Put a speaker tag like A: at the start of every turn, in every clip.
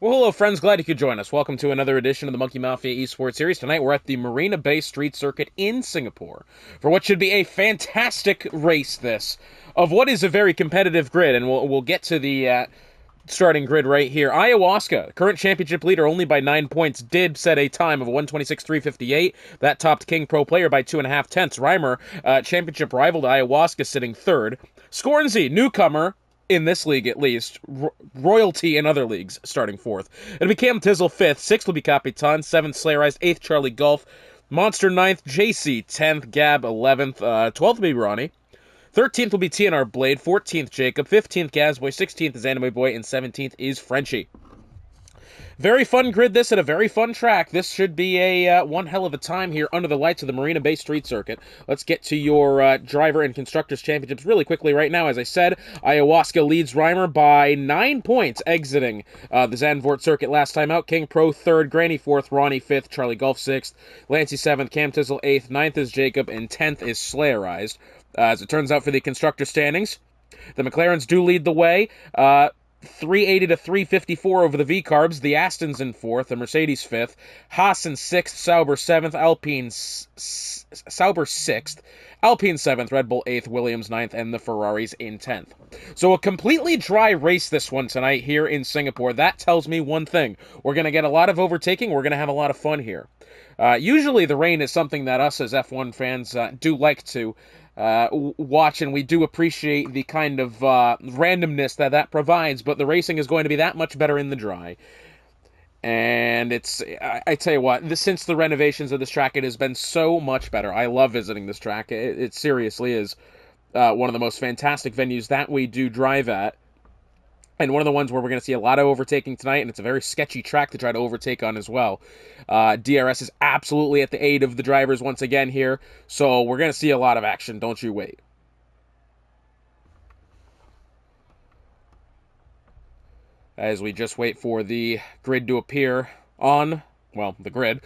A: Well, hello, friends. Glad you could join us. Welcome to another edition of the Monkey Mafia Esports Series. Tonight, we're at the Marina Bay Street Circuit in Singapore for what should be a fantastic race, of what is a very competitive grid, and we'll get to the starting grid right here. Ayahuasca, current championship leader only by 9 points, did set a time of 126.358. That topped King Pro Player by 2.5 tenths. Reimer, championship rival to Ayahuasca, sitting third. Scornsy, newcomer, in this league at least, royalty in other leagues, starting fourth. It'll be Cam Tizzle fifth, sixth will be Capitan, seventh Slayerized, eighth Charlie Golf, Monster ninth, JC 10th, Gab 11th, 12th will be Ronnie, 13th will be TNR Blade, 14th Jacob, 15th Gazboy, 16th is Anime Boy, and 17th is Frenchie. Very fun grid this, at a very fun track. This should be a one hell of a time here under the lights of the Marina Bay Street Circuit. Let's get to your driver and constructors championships really quickly right now. As I said, Ayahuasca leads Reimer by 9 points, exiting the Zandvoort Circuit last time out. King Pro third, Granny fourth, Ronnie fifth, Charlie Golf sixth, Lancey seventh, Cam Tizzle eighth, ninth is Jacob, and 10th is Slayerized. As it turns out for the constructor standings, the McLarens do lead the way. 380 to 354 over the V-Carbs. The Aston's in fourth, the Mercedes fifth, Haas in sixth, Sauber seventh, Sauber sixth, Alpine seventh, Red Bull eighth, Williams ninth, and the Ferraris in 10th. So a completely dry race this one tonight here in Singapore. That tells me one thing. We're going to get a lot of overtaking. We're going to have a lot of fun here. Usually the rain is something that us as F1 fans do like to watch, and we do appreciate the kind of randomness that provides, but the racing is going to be that much better in the dry. And I tell you what, since the renovations of this track, it has been so much better. I love visiting this track. It seriously is one of the most fantastic venues that we do drive at. And one of the ones where we're going to see a lot of overtaking tonight, and it's a very sketchy track to try to overtake on as well. DRS is absolutely at the aid of the drivers once again here, so we're going to see a lot of action. Don't you wait. As we just wait for the grid to appear on, well, the grid.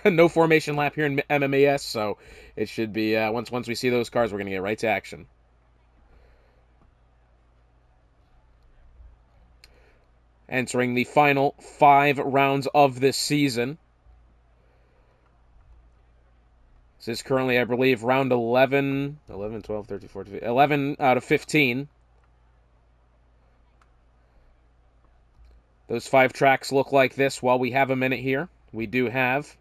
A: No formation lap here in MMeS, so it should be, once we see those cars, we're going to get right to action. Entering the final 5 rounds of this season. This is currently, I believe, round 11, 12, 13, 14, 11 out of 15. Those 5 tracks look like this while we have a minute here. We do have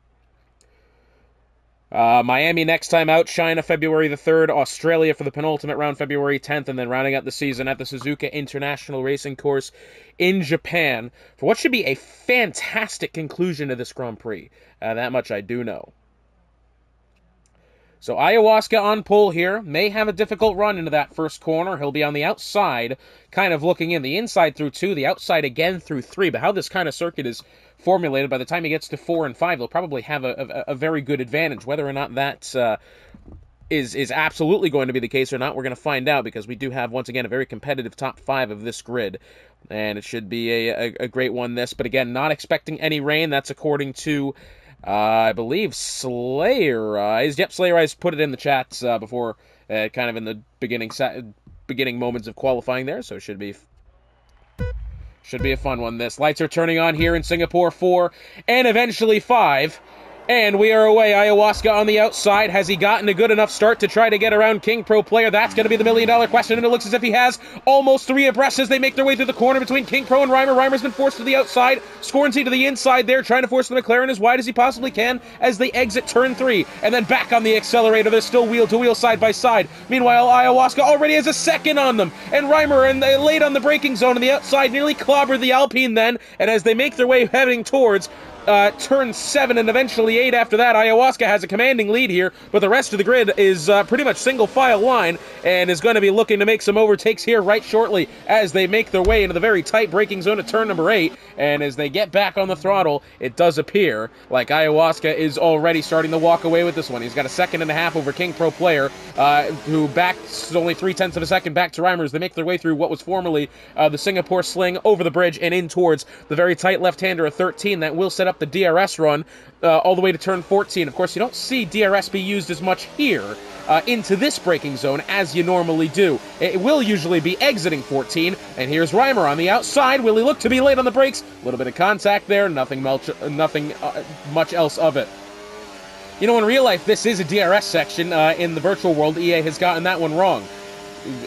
A: Miami next time out, China February the 3rd, Australia for the penultimate round February 10th, and then rounding out the season at the Suzuka International Racing Course in Japan for what should be a fantastic conclusion to this Grand Prix. That much I do know. So Ayahuasca on pole here, may have a difficult run into that first corner. He'll be on the outside, kind of looking in. The inside through 2, the outside again through 3. But how this kind of circuit is formulated, by the time he gets to 4 and 5, he'll probably have a very good advantage. Whether or not that is absolutely going to be the case or not, we're going to find out, because we do have, once again, a very competitive top 5 of this grid. And it should be a great one, this. But again, not expecting any rain. That's according to I believe Slayerized. Yep, Slayerized put it in the chats before, kind of in the beginning moments of qualifying there, so it should be a fun one, this. Lights are turning on here in Singapore 4, and eventually 5. And we are away. Ayahuasca on the outside. Has he gotten a good enough start to try to get around King Pro Player? That's going to be the million-dollar question, and it looks as if he has. Almost 3 abreast as they make their way through the corner between King Pro and Reimer. Reimer's been forced to the outside. Scornsy to the inside there, trying to force the McLaren as wide as he possibly can as they exit turn 3. And then back on the accelerator. They're still wheel-to-wheel, side-by-side. Meanwhile, Ayahuasca already has a second on them. And Reimer, and they late on the braking zone on the outside, nearly clobbered the Alpine then. And as they make their way heading towards turn 7 and eventually 8 after that, Ayahuasca has a commanding lead here, but the rest of the grid is pretty much single file line and is going to be looking to make some overtakes here right shortly as they make their way into the very tight braking zone at turn number 8. And as they get back on the throttle, it does appear like Ayahuasca is already starting to walk away with this one. He's got a 2.5 seconds over King Pro Player, who backs only 0.3 of a second back to Reimer as they make their way through what was formerly the Singapore Sling over the bridge and in towards the very tight left-hander of 13 that will set up up the DRS run all the way to turn 14. Of course, you don't see DRS be used as much here into this braking zone as you normally do. It will usually be exiting 14, and here's Reimer on the outside. Will he look to be late on the brakes? A little bit of contact there, nothing much else of it. You know, in real life, this is a DRS section. In the virtual world, EA has gotten that one wrong.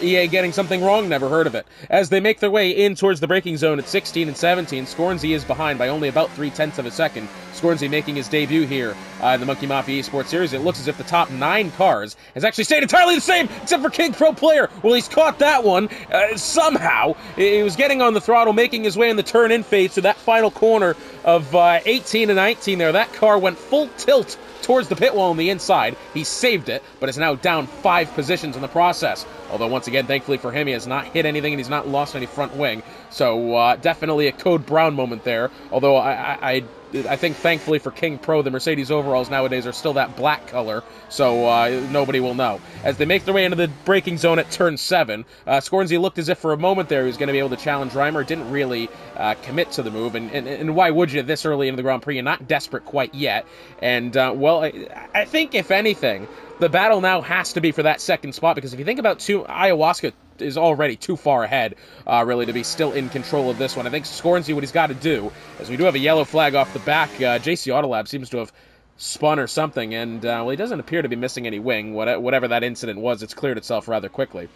A: EA getting something wrong, never heard of it. As they make their way in towards the braking zone at 16 and 17, Scornsy is behind by only about 0.3 of a second. Scornsy making his debut here in the Monkey Mafia Esports Series. It looks as if the top 9 cars has actually stayed entirely the same, except for King Pro Player. Well, he's caught that one somehow. He was getting on the throttle, making his way in the turn-in phase to that final corner of 18 and 19 there. That car went full tilt towards the pit wall on the inside. He saved it, but is now down 5 positions in the process. Although, once again, thankfully for him, he has not hit anything and he's not lost any front wing. So, definitely a Code Brown moment there. Although, I think, thankfully for King Pro, the Mercedes overalls nowadays are still that black color, so nobody will know. As they make their way into the braking zone at turn 7, Scornsy looked as if for a moment there he was going to be able to challenge Reimer. Didn't really commit to the move, and why would you this early into the Grand Prix? You're not desperate quite yet. And, well, I think, if anything, the battle now has to be for that second spot, because if you think about Ayahuasca is already too far ahead, really, to be still in control of this one. I think Scornsy, what he's got to do, as we do have a yellow flag off the back, JC Autolab seems to have spun or something, and, well, he doesn't appear to be missing any wing. Whatever that incident was, it's cleared itself rather quickly.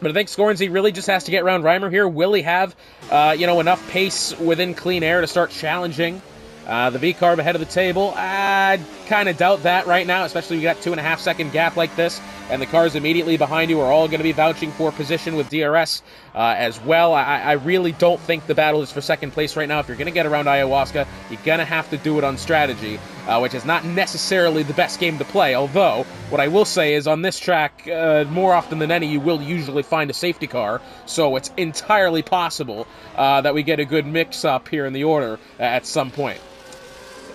A: But I think Scornsy really just has to get around Reimer here. Will he have, enough pace within clean air to start challenging the V-Carb ahead of the table? I kind of doubt that right now, especially when you got 2.5 second gap like this, and the cars immediately behind you are all going to be vouching for position with DRS as well. I really don't think the battle is for second place right now. If you're going to get around Ayahuasca, you're going to have to do it on strategy, which is not necessarily the best game to play. Although, what I will say is on this track, more often than any, you will usually find a safety car, so it's entirely possible that we get a good mix-up here in the order at some point.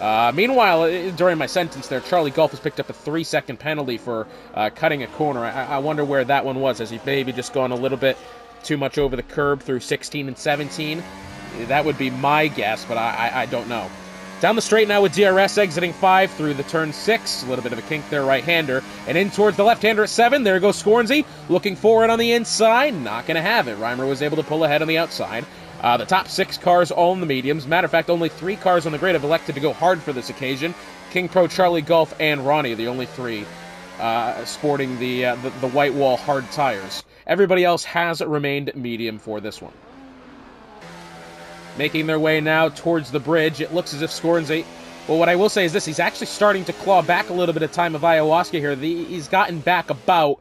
A: Meanwhile, during my sentence there, Charlie Golf has picked up a 3-second penalty for cutting a corner. I wonder where that one was. Has he maybe just gone a little bit too much over the curb through 16 and 17? That would be my guess, but I don't know. Down the straight now with DRS exiting 5 through the turn 6. A little bit of a kink there, right-hander. And in towards the left-hander at 7. There goes Scornsy. Looking forward on the inside. Not going to have it. Reimer was able to pull ahead on the outside. The top 6 cars all in the mediums. Matter of fact, only 3 cars on the grid have elected to go hard for this occasion. King Pro, Charlie Golf, and Ronnie, the only 3 sporting the white wall hard tires. Everybody else has remained medium for this one. Making their way now towards the bridge. It looks as if Scornsy... Well, what I will say is this. He's actually starting to claw back a little bit of time of Ayahuasca here. He's gotten back about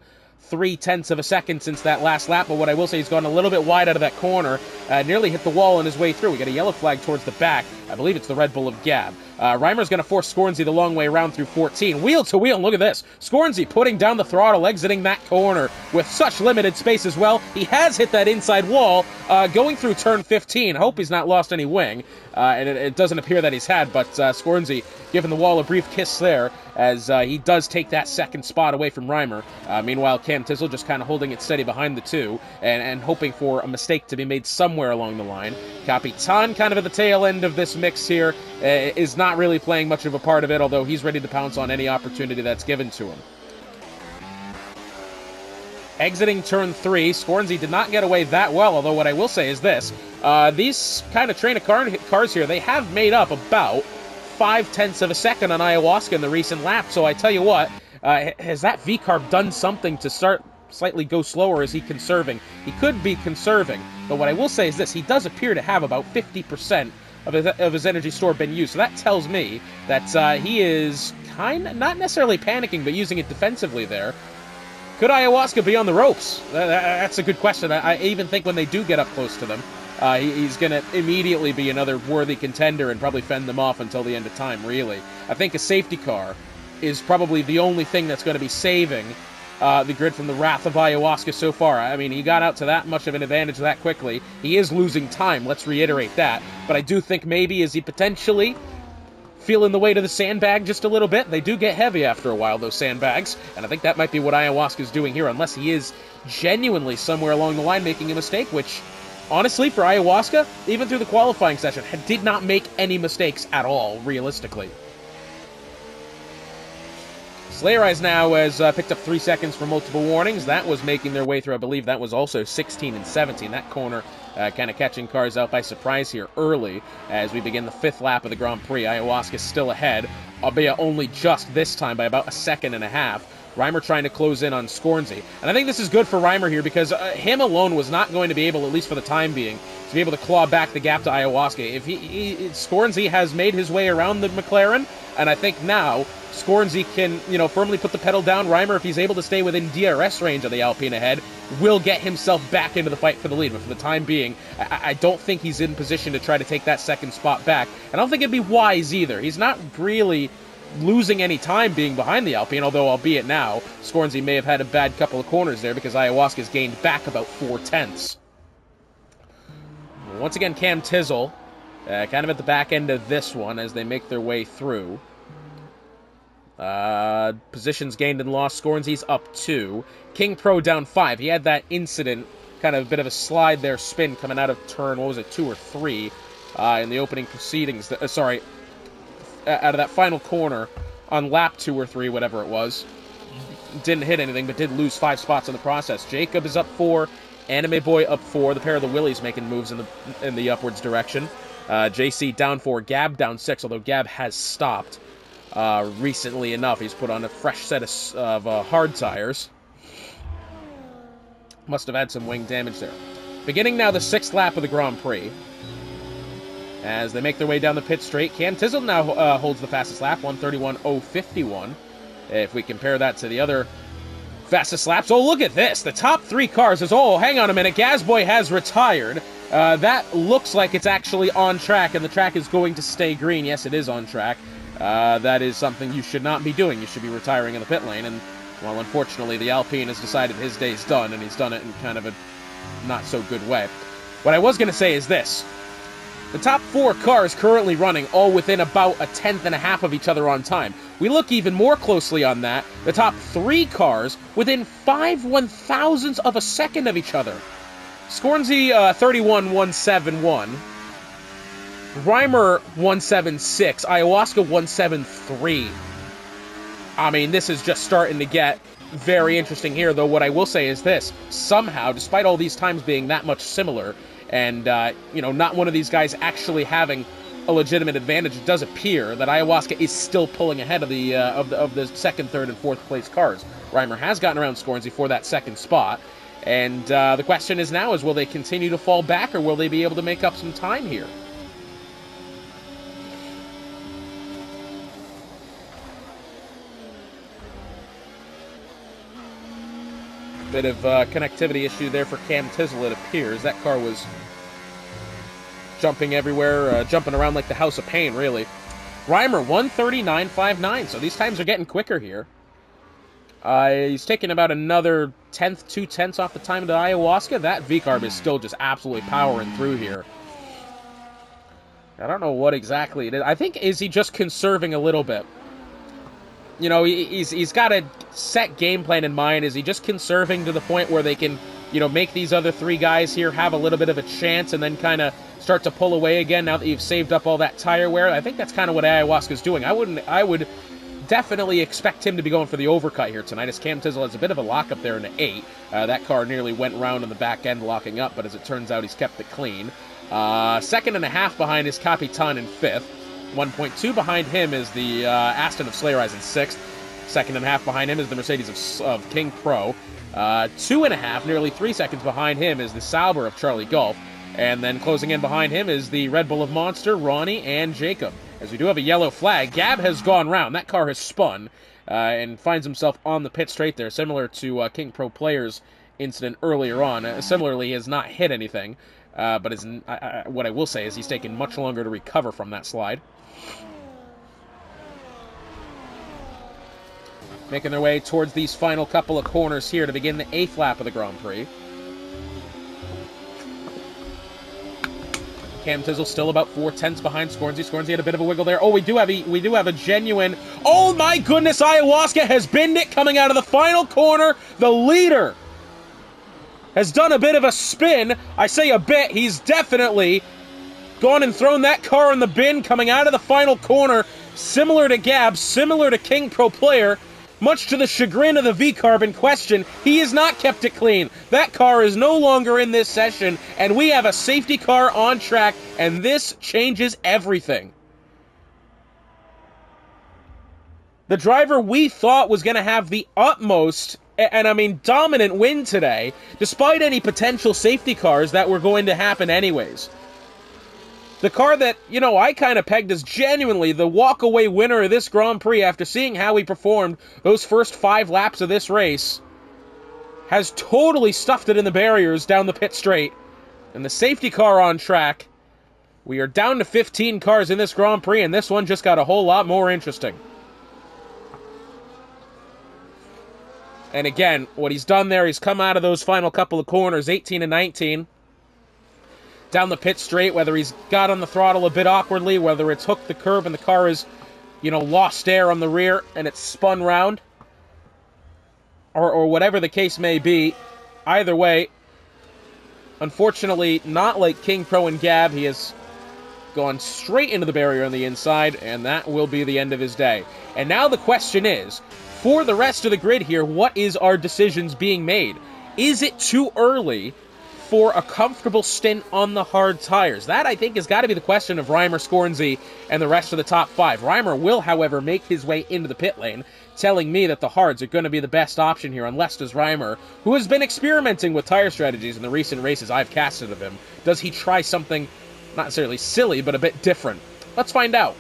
A: 0.3 of a second since that last lap, but what I will say, he's gone a little bit wide out of that corner, nearly hit the wall on his way through. We got a yellow flag towards the back. I believe it's the Red Bull of Gab. Reimer's going to force Scornsy the long way around through 14. Wheel to wheel, and look at this. Scornsy putting down the throttle, exiting that corner with such limited space as well. He has hit that inside wall, going through turn 15. Hope he's not lost any wing, and it doesn't appear that he's had, but Scornsy giving the wall a brief kiss there, as he does take that second spot away from Reimer. Meanwhile, Cam Tizzle just kind of holding it steady behind the 2, and hoping for a mistake to be made somewhere along the line. Capitan kind of at the tail end of this mix here, is not really playing much of a part of it, although he's ready to pounce on any opportunity that's given to him. Exiting turn 3, Scornsy did not get away that well, although what I will say is this. These kind of train of cars here, they have made up about 0.5 of a second on Ayahuasca in the recent lap, so I tell you what, has that V-Carb done something to start slightly go slower? Is he conserving? He could be conserving, but what I will say is this. He does appear to have about 50% of his energy store been used, so that tells me that he is not necessarily panicking, but using it defensively there. Could Ayahuasca be on the ropes? That's a good question. I even think when they do get up close to them, he's going to immediately be another worthy contender and probably fend them off until the end of time, really. I think a safety car is probably the only thing that's going to be saving the grid from the wrath of Ayahuasca so far. I mean, he got out to that much of an advantage that quickly. He is losing time, let's reiterate that. But I do think maybe is he potentially feeling the weight of the sandbag just a little bit? They do get heavy after a while, those sandbags, and I think that might be what Ayahuasca is doing here, unless he is genuinely somewhere along the line making a mistake, which honestly, for Ayahuasca, even through the qualifying session, did not make any mistakes at all, realistically. Slayer Eyes now has picked up 3 seconds for multiple warnings. That was making their way through, I believe that was also 16 and 17. That corner kind of catching cars out by surprise here early as we begin the 5th lap of the Grand Prix. Ayahuasca still ahead, albeit only just this time by about a second and a half. Reimer trying to close in on Scornsy. And I think this is good for Reimer here because him alone was not going to be able, at least for the time being, to be able to claw back the gap to Ayahuasca. If Scornsy has made his way around the McLaren, and I think now Scornsy can, firmly put the pedal down. Reimer, if he's able to stay within DRS range of the Alpine ahead, will get himself back into the fight for the lead. But for the time being, I don't think he's in position to try to take that second spot back. I don't think it'd be wise either. He's not really losing any time being behind the Alpine, although albeit now, Scornsy may have had a bad couple of corners there because Ayahuasca's gained back about 4/10. Once again, Cam Tizzle, kind of at the back end of this one as they make their way through. Positions gained and lost. Scornsy's up 2. King Pro down 5. He had that incident, kind of a bit of a slide there, spin coming out of turn, 2 or 3, in the opening proceedings. Out of that final corner on lap 2 or 3, whatever it was. Didn't hit anything, but did lose 5 spots in the process. Jacob is up 4. Anime Boy up 4. The pair of the Willies making moves in the upwards direction. JC down 4. Gab down 6, although Gab has stopped recently enough. He's put on a fresh set of hard tires. Must have had some wing damage there. Beginning now the 6th lap of the Grand Prix. As they make their way down the pit straight, Cam Tizzle now holds the fastest lap, 1:31.051. If we compare that to the other fastest laps, oh, look at this. The top 3 cars is, hang on a minute, Gazboy has retired. That looks like it's actually on track, and the track is going to stay green. Yes, it is on track. That is something you should not be doing. You should be retiring in the pit lane, and, well, unfortunately, the Alpine has decided his day's done, and he's done it in kind of a not-so-good way. What I was going to say is this. The top 4 cars currently running all within about a 10th and a half of each other on time. We look even more closely on that. The top 3 cars within 5 1,000ths of a second of each other. Scornsy 31.171. Reimer 176. Ayahuasca 173. I mean, this is just starting to get very interesting here, though what I will say is this. Somehow, despite all these times being that much similar, and, not one of these guys actually having a legitimate advantage, it does appear that Ayahuasca is still pulling ahead of the 2nd, 3rd, and 4th place cars. Reimer has gotten around Scornsy for that 2nd spot, and the question is now will they continue to fall back, or will they be able to make up some time here? Bit of connectivity issue there for Cam Tizzle, it appears. That car was jumping everywhere, jumping around like the House of Pain, really. Reimer, 1:39.59, so these times are getting quicker here. He's taking about another 2/10 off the time of the Ayahuasca. That V-carb is still just absolutely powering through here. I don't know what exactly it is. I think, is he just conserving a little bit? He's got a set game plan in mind. Is he just conserving to the point where they can, make these other 3 guys here have a little bit of a chance and then kind of start to pull away again now that you've saved up all that tire wear? I think that's kind of what Ayahuasca's doing. I would definitely expect him to be going for the overcut here tonight, as Cam Tizzle has a bit of a lockup there in the 8. That car nearly went round on the back end locking up, but as it turns out, he's kept it clean. 2nd and a half behind is Capitan in 5th. 1.2 behind him is the Aston of Slayer Eyes in 6th. 2nd and a half behind him is the Mercedes of King Pro. 2.5, nearly 3 seconds behind him is the Sauber of Charlie Golf. And then closing in behind him is the Red Bull of Monster, Ronnie, and Jacob. As we do have a yellow flag, Gab has gone round. That car has spun and finds himself on the pit straight there, similar to King Pro Players' incident earlier on. Similarly, he has not hit anything, but what I will say is he's taken much longer to recover from that slide. Making their way towards these final couple of corners here to begin the 8th lap of the Grand Prix. Cam Tizzle still about 4/10 behind Scornsy. Scornsy had a bit of a wiggle there. Oh, we do have a genuine... Oh my goodness, Ayahuasca has binned it coming out of the final corner. The leader has done a bit of a spin. I say a bit, he's definitely gone and thrown that car in the bin coming out of the final corner, similar to Gab, similar to King Pro Player. Much to the chagrin of the V-Carb in question, he has not kept it clean. That car is no longer in this session, and we have a safety car on track, and this changes everything. The driver we thought was going to have the utmost, and I mean dominant win today, despite any potential safety cars that were going to happen anyways. The car that, you know, I kind of pegged as genuinely the walk-away winner of this Grand Prix after seeing how he performed those first 5 laps of this race has totally stuffed it in the barriers down the pit straight. And the safety car on track. We are down to 15 cars in this Grand Prix, and this one just got a whole lot more interesting. And again, what he's done there, he's come out of those final couple of corners, 18 and 19. Down the pit straight, whether he's got on the throttle a bit awkwardly, whether it's hooked the curb and the car is, you know, lost air on the rear and it's spun round, or whatever the case may be. Either way, unfortunately, not like King Pro and Gab, he has gone straight into the barrier on the inside, and that will be the end of his day. And now the question is, for the rest of the grid here, what is our decisions being made? Is it too early for a comfortable stint on the hard tires? That, I think, has got to be the question of Reimer, Scornsey, and the rest of the top 5. Reimer will, however, make his way into the pit lane, telling me that the hards are going to be the best option here, unless does Reimer, who has been experimenting with tire strategies in the recent races I've casted of him, does he try something not necessarily silly, but a bit different? Let's find out.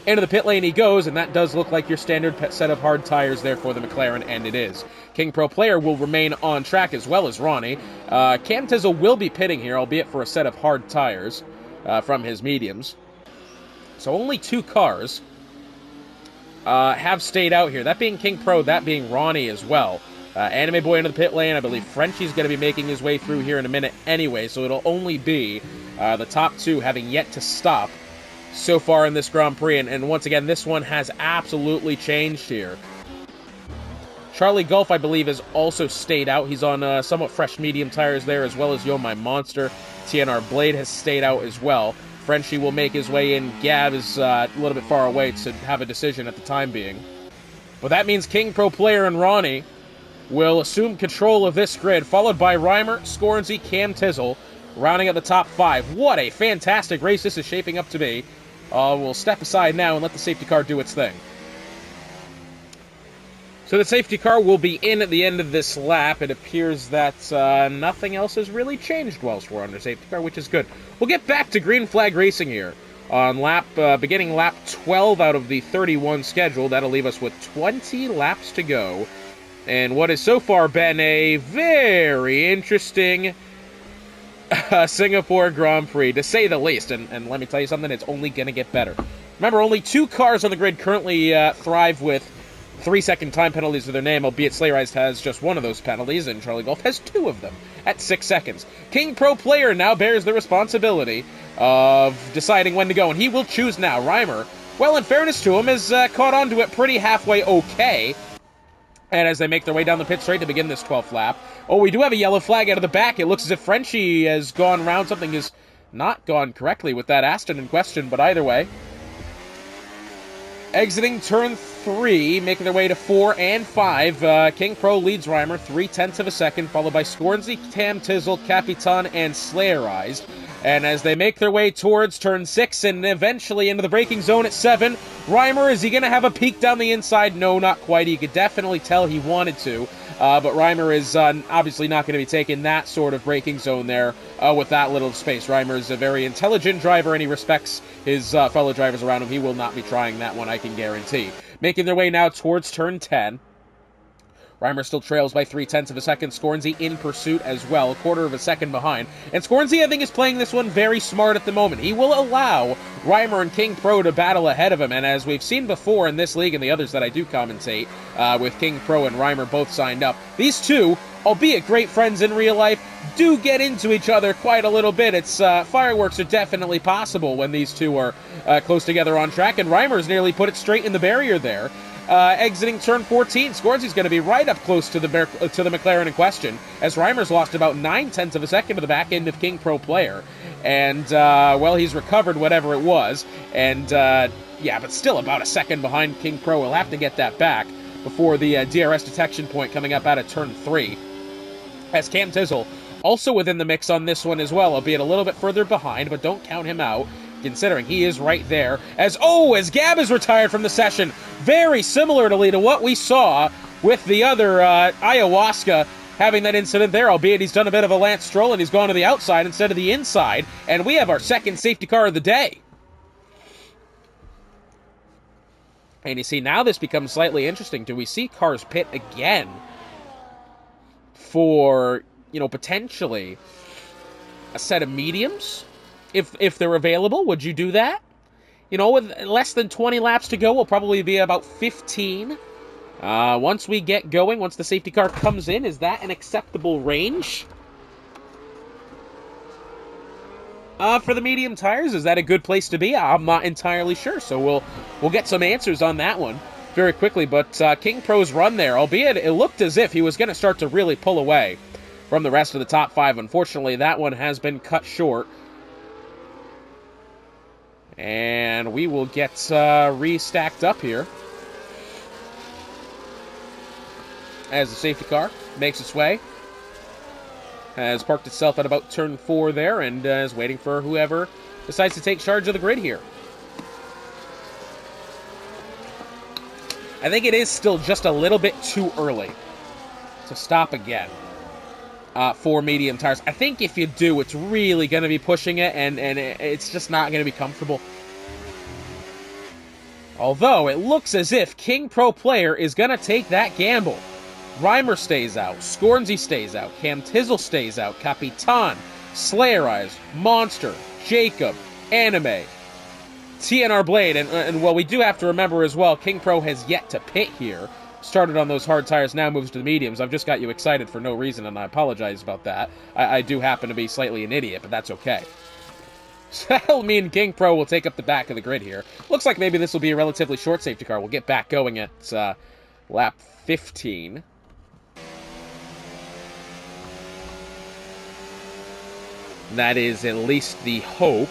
A: Into the pit lane he goes, and that does look like your standard set of hard tires there for the McLaren, and it is. King Pro Player will remain on track as well as Ronnie. Cam Tizzle will be pitting here, albeit for a set of hard tires from his mediums. So only 2 cars have stayed out here. That being King Pro, that being Ronnie as well. Anime Boy into the pit lane. I believe Frenchie's going to be making his way through here in a minute anyway, so it'll only be the top 2 having yet to stop so far in this Grand Prix. And once again, this one has absolutely changed here. Charlie Gulf, I believe, has also stayed out. He's on somewhat fresh medium tires there, as well as Yo My Monster. TNR Blade has stayed out as well. Frenchie will make his way in. Gab is a little bit far away to have a decision at the time being. But that means King Pro Player and Ronnie will assume control of this grid, followed by Reimer, Scornsey, Cam Tizzle, rounding out the top 5. What a fantastic race this is shaping up to be. We'll step aside now and let the safety car do its thing. So the safety car will be in at the end of this lap. It appears that nothing else has really changed whilst we're under safety car, which is good. We'll get back to green flag racing here on beginning lap 12 out of the 31 schedule. That'll leave us with 20 laps to go. And what has so far been a very interesting Singapore Grand Prix, to say the least. And let me tell you something, it's only going to get better. Remember, only 2 cars on the grid currently thrive with 3-second time penalties to their name, albeit Slayrise has just 1 of those penalties, and Charlie Golf has 2 of them at 6 seconds. King Pro Player now bears the responsibility of deciding when to go, and he will choose now. Reimer, well, in fairness to him, has caught on to it pretty halfway okay. And as they make their way down the pit straight to begin this 12th lap, oh, we do have a yellow flag out of the back. It looks as if Frenchie has gone around. Something has not gone correctly with that Aston in question, but either way. Exiting turn 3, making their way to 4 and 5. King Pro leads Reimer 0.3 of a second, followed by Scornsey, Cam Tizzle, Capitan, and Slayerized. And as they make their way towards turn 6 and eventually into the braking zone at 7, Reimer, is he going to have a peek down the inside? No, not quite. You could definitely tell he wanted to. But Reimer is obviously not going to be taking that sort of braking zone there with that little space. Reimer is a very intelligent driver, and he respects his fellow drivers around him. He will not be trying that one, I can guarantee. Making their way now towards turn 10. Reimer still trails by 0.3 of a second. Scornsey in pursuit as well, 1/4 of a second behind. And Scornsey, I think, is playing this one very smart at the moment. He will allow Reimer and King Pro to battle ahead of him. And as we've seen before in this league and the others that I do commentate, with King Pro and Reimer both signed up, these two, albeit great friends in real life, do get into each other quite a little bit. It's fireworks are definitely possible when these two are close together on track, and Reimer's nearly put it straight in the barrier there. Exiting turn 14, Scorsese going to be right up close to the McLaren in question, as Reimer's lost about 9/10 of a second to the back end of King Pro Player. And, well, he's recovered whatever it was. And, yeah, but still about a second behind King Pro. We'll have to get that back before the DRS detection point coming up out of turn 3. As Cam Tizzle also within the mix on this one as well, albeit a little bit further behind, but don't count him out, considering he is right there. As Gab is retired from the session, very similarly to what we saw with the other Ayahuasca having that incident there, albeit he's done a bit of a Lance Stroll and he's gone to the outside instead of the inside, and we have our second safety car of the day. And you see, now this becomes slightly interesting. Do we see cars pit again for, you know, potentially a set of mediums? If they're available, would you do that? You know, with less than 20 laps to go, we'll probably be about 15. Once we get going, once the safety car comes in, is that an acceptable range? For the medium tires, is that a good place to be? I'm not entirely sure, so we'll get some answers on that one very quickly. But King Pro's run there, albeit it looked as if he was going to start to really pull away from the rest of the top 5. Unfortunately, that one has been cut short. And we will get restacked up here as the safety car makes its way. Has parked itself at about turn 4 there and is waiting for whoever decides to take charge of the grid here. I think it is still just a little bit too early to stop again for medium tires. I think if you do, it's really going to be pushing it, and it's just not going to be comfortable. Although, it looks as if King Pro Player is going to take that gamble. Reimer stays out, Scornsey stays out, Cam Tizzle stays out, Capitan, Slayer Eyes, Monster, Jacob, Anime, TNR Blade, and well, we do have to remember as well, King Pro has yet to pit here. Started on those hard tires, now moves to the mediums. I've just got you excited for no reason, and I apologize about that. I do happen to be slightly an idiot, but that's okay. So that'll mean King Pro will take up the back of the grid here. Looks like maybe this will be a relatively short safety car. We'll get back going at lap 15. That is at least the hope.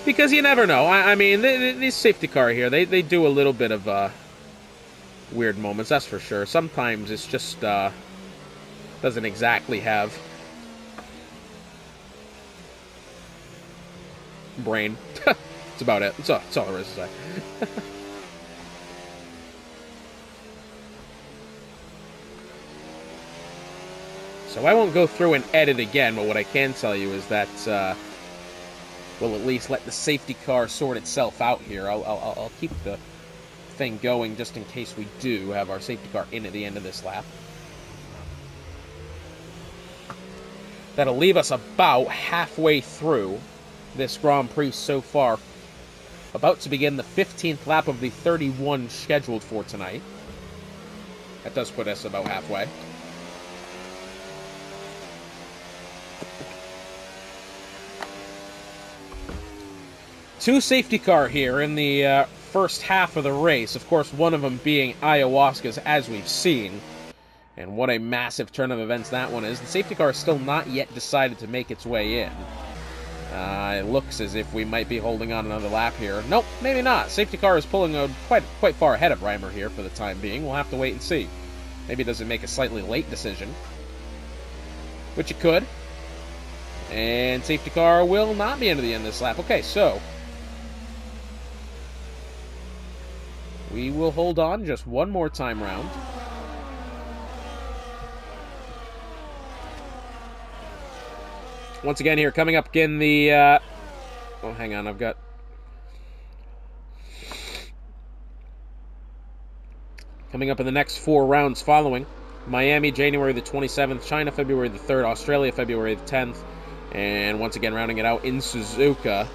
A: Because you never know. I mean, this safety car here, they do a little bit of weird moments, that's for sure. Sometimes it's just doesn't exactly have brain. That's about it. That's all there is to say. So I won't go through and edit again, but what I can tell you is that we'll at least let the safety car sort itself out here. I'll keep the thing going just in case we do have our safety car in at the end of this lap. That'll leave us about halfway through this Grand Prix so far. About to begin the 15th lap of the 31 scheduled for tonight. That does put us about halfway. Two safety car here in the first half of the race. Of course, one of them being Ayahuasca's, as we've seen. And what a massive turn of events that one is. The safety car is still not yet decided to make its way in. It looks as if we might be holding on another lap here. Nope, maybe not. Safety car is pulling quite far ahead of Reimer here for the time being. We'll have to wait and see. Maybe it doesn't make a slightly late decision. Which it could. And safety car will not be into the end of this lap. Okay, so we will hold on just one more time round. Once again here, coming up in the... oh, hang on, I've got... Coming up in the next 4 rounds following. Miami, January the 27th. China, February the 3rd. Australia, February the 10th. And once again, rounding it out in Suzuka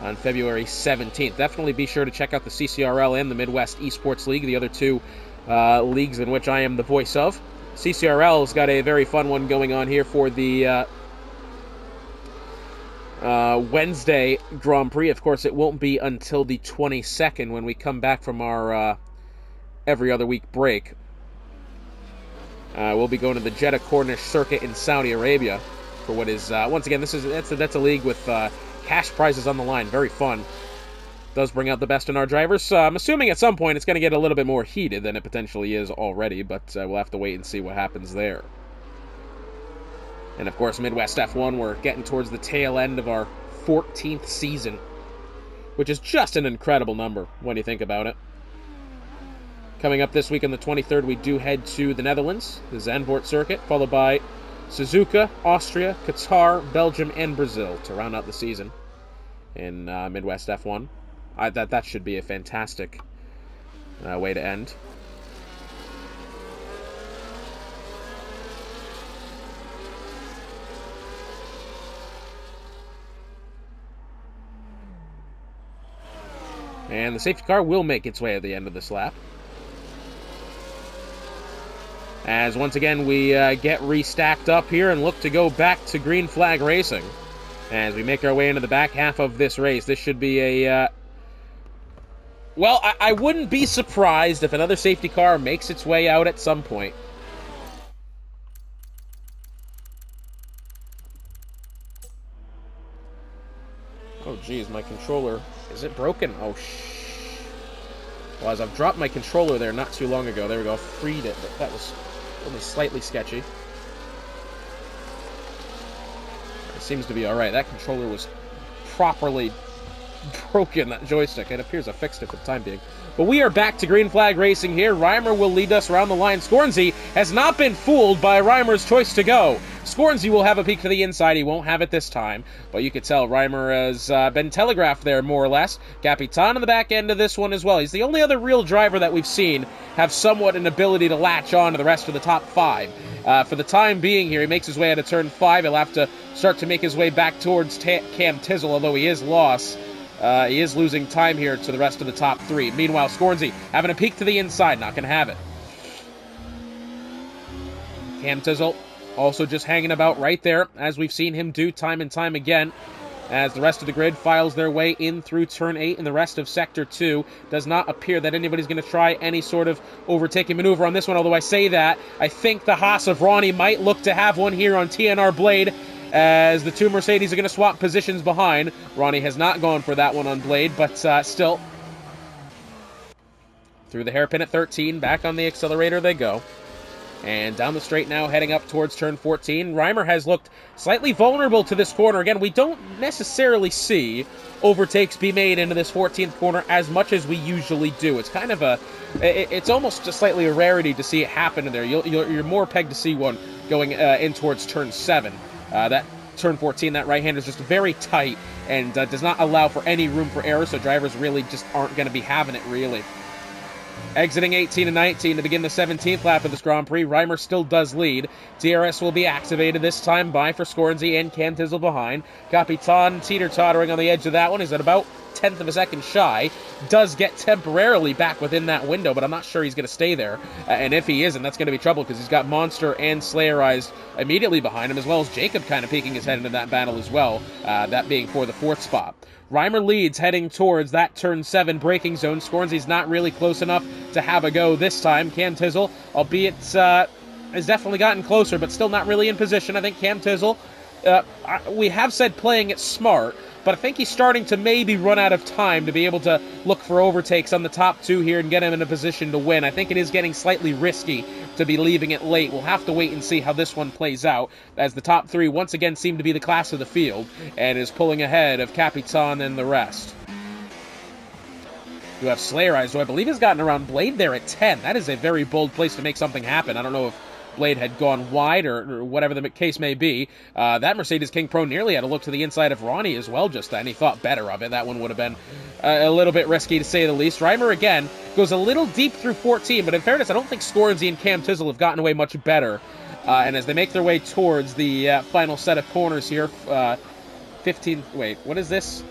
A: on February 17th. Definitely be sure to check out the CCRL and the Midwest Esports League, the other two leagues in which I am the voice of. CCRL's got a very fun one going on here for the Wednesday Grand Prix. Of course, it won't be until the 22nd when we come back from our every other week break. We'll be going to the Jeddah Corniche circuit in Saudi Arabia for what is once again that's a league with cash prizes on the line. Very fun. Does bring out the best in our drivers. I'm assuming at some point it's going to get a little bit more heated than it potentially is already, but we'll have to wait and see what happens there. And of course, Midwest F1, we're getting towards the tail end of our 14th season, which is just an incredible number when you think about it. Coming up this week on the 23rd, we do head to the Netherlands, the Zandvoort circuit, followed by Suzuka, Austria, Qatar, Belgium, and Brazil to round out the season in Midwest F1. That should be a fantastic way to end. And the safety car will make its way at the end of this lap. As once again we get restacked up here and look to go back to green flag racing. As we make our way into the back half of this race, this should be a... well, I wouldn't be surprised if another safety car makes its way out at some point. Oh, geez, my controller... Is it broken? Oh, Well, as I've dropped my controller there not too long ago, there we go, freed it, but that was only slightly sketchy. It seems to be alright. That controller was properly broken, that joystick. It appears I fixed it for the time being. But we are back to green flag racing here. Reimer will lead us around the line. Scornsey has not been fooled by Reimer's choice to go. Scornsey will have a peek to the inside. He won't have it this time. But you could tell Reimer has been telegraphed there, more or less. Capitan on the back end of this one as well. He's the only other real driver that we've seen have somewhat an ability to latch on to the rest of the top five. For the time being here, he makes his way out of turn 5. He'll have to start to make his way back towards Cam Tizzle, although he is lost. He is losing time here to the rest of the top 3. Meanwhile, Scornsey having a peek to the inside, not going to have it. Cam Tizzle also just hanging about right there, as we've seen him do time and time again, as the rest of the grid files their way in through turn 8 and the rest of sector 2. Does not appear that anybody's going to try any sort of overtaking maneuver on this one, although I say that, I think the Haas of Ronnie might look to have one here on TNR Blade, as the two Mercedes are going to swap positions behind. Ronnie has not gone for that one on Blade, but still. Through the hairpin at 13, back on the accelerator they go. And down the straight now, heading up towards turn 14. Reimer has looked slightly vulnerable to this corner. Again, we don't necessarily see overtakes be made into this 14th corner as much as we usually do. It's kind of it's almost just slightly a rarity to see it happen in there. You're more pegged to see one going in towards turn 7. That turn 14, that right-hander is just very tight and does not allow for any room for error, so drivers really just aren't going to be having it, really. Exiting 18 and 19 to begin the 17th lap of this Grand Prix, Reimer still does lead. DRS will be activated this time by for Scornsey and Cam Tizzle behind. Capitan teeter-tottering on the edge of that one. He's at about 1/10 of a second shy. Does get temporarily back within that window, but I'm not sure he's going to stay there. And if he isn't, that's going to be trouble because he's got Monster and Slayerized immediately behind him, as well as Jacob kind of peeking his head into that battle as well, that being for the 4th spot. Reimer leads heading towards that turn 7 braking zone. Scornsey's not really close enough to have a go this time. Cam Tizzle, albeit has definitely gotten closer, but still not really in position. I think Cam Tizzle, we have said playing it smart, but I think he's starting to maybe run out of time to be able to look for overtakes on the top 2 here and get him in a position to win. I think it is getting slightly risky to be leaving it late. We'll have to wait and see how this one plays out, as the top 3 once again seem to be the class of the field and is pulling ahead of Capitan and the rest. You have Slayerized, who I believe has gotten around Blade there at 10. That is a very bold place to make something happen. I don't know if Blade had gone wide or whatever the case may be. That Mercedes King Pro nearly had a look to the inside of Ronnie as well just then. He thought better of it. That one would have been a little bit risky to say the least. Reimer again goes a little deep through 14, but in fairness, I don't think Scornsey and Cam Tizzle have gotten away much better. And as they make their way towards the final set of corners here, 15, wait, what is this?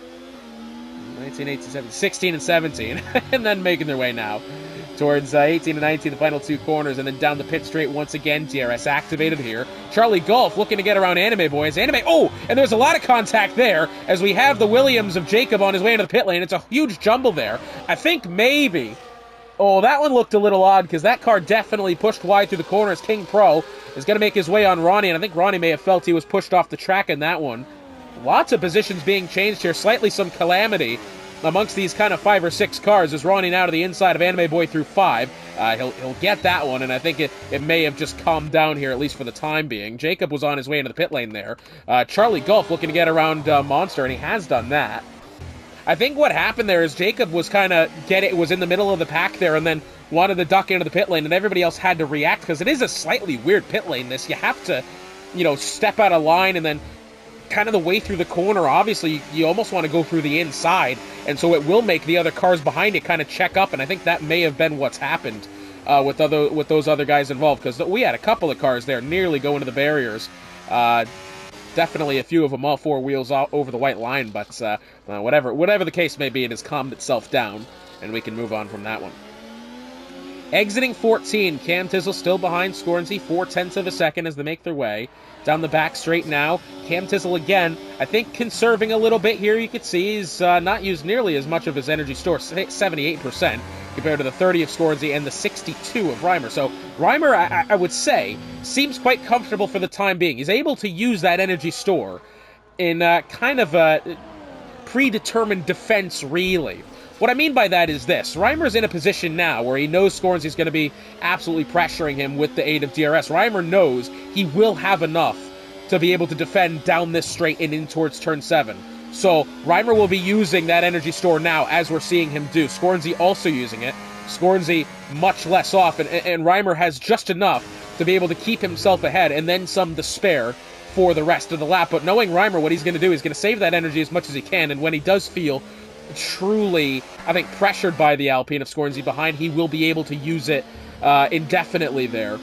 A: 19, 18, 17, 16 and 17, and then making their way now towards 18 and 19, the final two corners, and then down the pit straight once again. DRS activated here. Charlie Golf looking to get around Anime Boys. Oh, and there's a lot of contact there as we have the Williams of Jacob on his way into the pit lane. It's a huge jumble there. I think maybe... Oh, that one looked a little odd because that car definitely pushed wide through the corners. King Pro is going to make his way on Ronnie, and I think Ronnie may have felt he was pushed off the track in that one. Lots of positions being changed here. Slightly some calamity amongst these kind of 5 or 6 cars as Ronnie now to the inside of Anime Boy through 5. He'll get that one, and I think it may have just calmed down here, at least for the time being. Jacob was on his way into the pit lane there. Charlie Golf looking to get around Monster, and he has done that. I think what happened there is Jacob was was in the middle of the pack there and then wanted to duck into the pit lane, and everybody else had to react because it is a slightly weird pit lane, this. You have to, step out of line, and then kind of the way through the corner, obviously, you almost want to go through the inside, and so it will make the other cars behind it kind of check up, and I think that may have been what's happened with those other guys involved, because we had a couple of cars there nearly going to the barriers. Definitely a few of them all 4 wheels over the white line, but whatever the case may be, it has calmed itself down, and we can move on from that one. Exiting 14, Cam Tizzle still behind Scornsy, 0.4 of a second as they make their way down the back straight now. Cam Tizzle again, I think conserving a little bit here. You can see he's not used nearly as much of his energy store, 78%, compared to the 30 of Scornsy and the 62 of Reimer. So Reimer, I would say, seems quite comfortable for the time being. He's able to use that energy store in kind of a predetermined defense, really. What I mean by that is this. Reimer's in a position now where he knows Scornsy's going to be absolutely pressuring him with the aid of DRS. Reimer knows he will have enough to be able to defend down this straight and in towards turn 7. So Reimer will be using that energy store now, as we're seeing him do. Scornsy also using it. Scornsy much less off, and Reimer has just enough to be able to keep himself ahead, and then some to spare for the rest of the lap. But knowing Reimer, what he's going to do is going to save that energy as much as he can, and when he does feel truly, I think, pressured by the Alpine of Scornsy behind, he will be able to use it indefinitely there.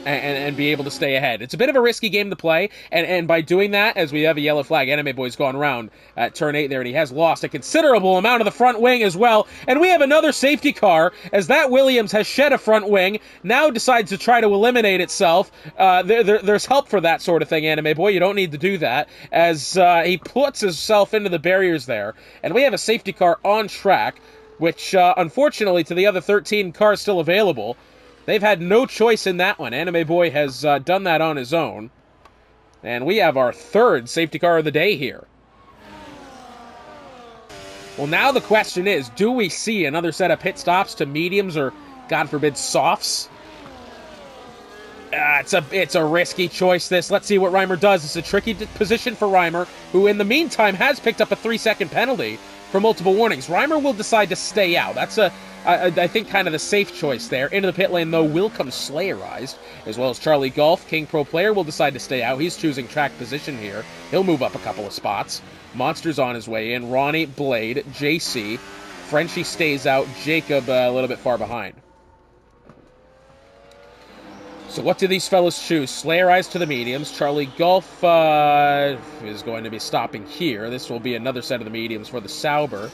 A: And be able to stay ahead. It's a bit of a risky game to play, and by doing that, as we have a yellow flag, Anime Boy's gone around at turn 8 there, and he has lost a considerable amount of the front wing as well, and we have another safety car, as that Williams has shed a front wing, now decides to try to eliminate itself. There's help for that sort of thing, Anime Boy, you don't need to do that, as he puts himself into the barriers there, and we have a safety car on track, which, unfortunately, to the other 13 cars still available, they've had no choice in that one. Anime Boy has done that on his own. And we have our 3rd safety car of the day here. Well, now the question is, do we see another set of pit stops to mediums or, God forbid, softs? It's a risky choice, this. Let's see what Reimer does. It's a tricky position for Reimer, who in the meantime has picked up a 3-second penalty for multiple warnings. Reimer will decide to stay out. That's I think kind of the safe choice there. Into the pit lane, though, will come Slayerized, as well as Charlie Golf. King Pro Player will decide to stay out. He's choosing track position here. He'll move up a couple of spots. Monster's on his way in. Ronnie, Blade, JC. Frenchie stays out. Jacob a little bit far behind. So what do these fellas choose? Slayerized to the mediums. Charlie Golf is going to be stopping here. This will be another set of the mediums for the Sauber.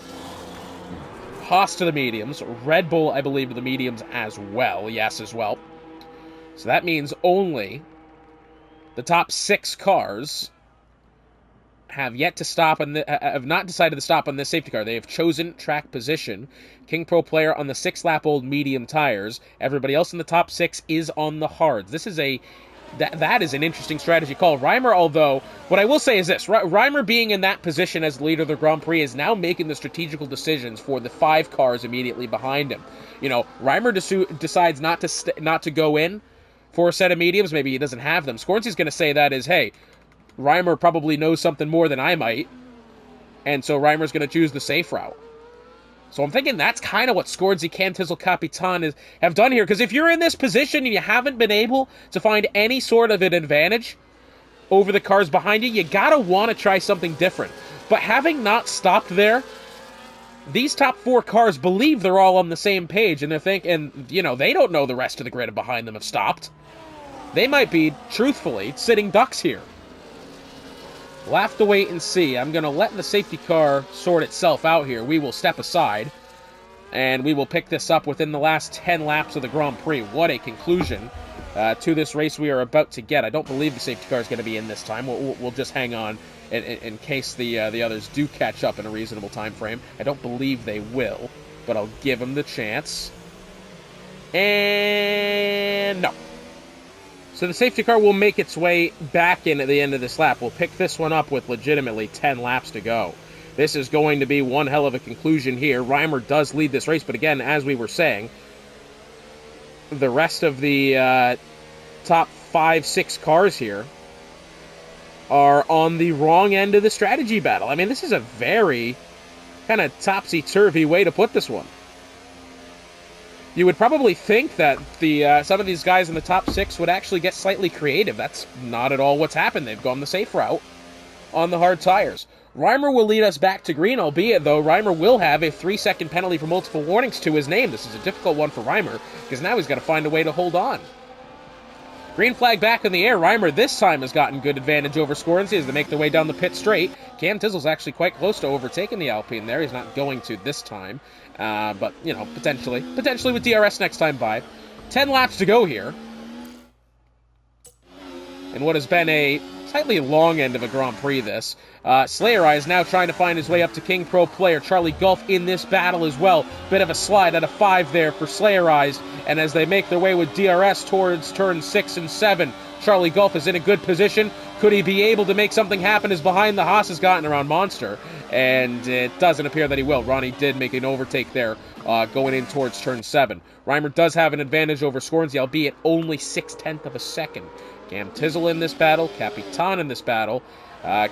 A: Haas to the mediums. Red Bull, I believe, to the mediums as well. Yes, as well. So that means only the top 6 cars have yet to stop have not decided to stop on this safety car. They have chosen track position. King Pro Player on the 6-lap-old medium tires. Everybody else in the top 6 is on the hards. This is that is an interesting strategy call. Reimer, although, what I will say is this. Reimer being in that position as leader of the Grand Prix is now making the strategical decisions for the 5 cars immediately behind him. Reimer decides not to go in for a set of mediums. Maybe he doesn't have them. Scornsy's going to say that is, hey, Reimer probably knows something more than I might, and so Reimer's going to choose the safe route. So I'm thinking that's kind of what Scornsy, Cam Tizzle, Capitan have done here, because if you're in this position and you haven't been able to find any sort of an advantage over the cars behind you, you gotta want to try something different. But having not stopped there, these top 4 cars believe they're all on the same page, and they don't know the rest of the grid behind them have stopped. They might be, truthfully, sitting ducks here. We'll have to wait and see. I'm going to let the safety car sort itself out here. We will step aside. And we will pick this up within the last 10 laps of the Grand Prix. What a conclusion to this race we are about to get. I don't believe the safety car is going to be in this time. We'll just hang on in case the others do catch up in a reasonable time frame. I don't believe they will, but I'll give them the chance. And no. So the safety car will make its way back in at the end of this lap. We'll pick this one up with legitimately 10 laps to go. This is going to be one hell of a conclusion here. Reimer does lead this race, but again, as we were saying, the rest of the top 5-6 cars here are on the wrong end of the strategy battle. I mean, this is a very kind of topsy-turvy way to put this one. You would probably think that some of these guys in the top 6 would actually get slightly creative. That's not at all what's happened. They've gone the safe route on the hard tires. Reimer will lead us back to green, albeit, though, Reimer will have a 3-second penalty for multiple warnings to his name. This is a difficult one for Reimer, because now he's got to find a way to hold on. Green flag back in the air. Reimer this time has gotten good advantage over Scornsey as they make their way down the pit straight. Cam Tizzle's actually quite close to overtaking the Alpine there. He's not going to this time, but, you know, potentially with DRS next time by. 10 laps to go here. And what has been a slightly long end of a Grand Prix, this. Slayer Eye is now trying to find his way up to King Pro player. Charlie Gulf in this battle as well. Bit of a slide out of 5 there for Slayer Eyes. And as they make their way with DRS towards turns 6 and 7, Charlie Gulf is in a good position. Could he be able to make something happen as behind the Haas has gotten around Monster? And it doesn't appear that he will. Ronnie did make an overtake there going in towards turn 7. Reimer does have an advantage over Scornsey, albeit only 0.6 of a second. Cam Tizzle in this battle, Capitan in this battle,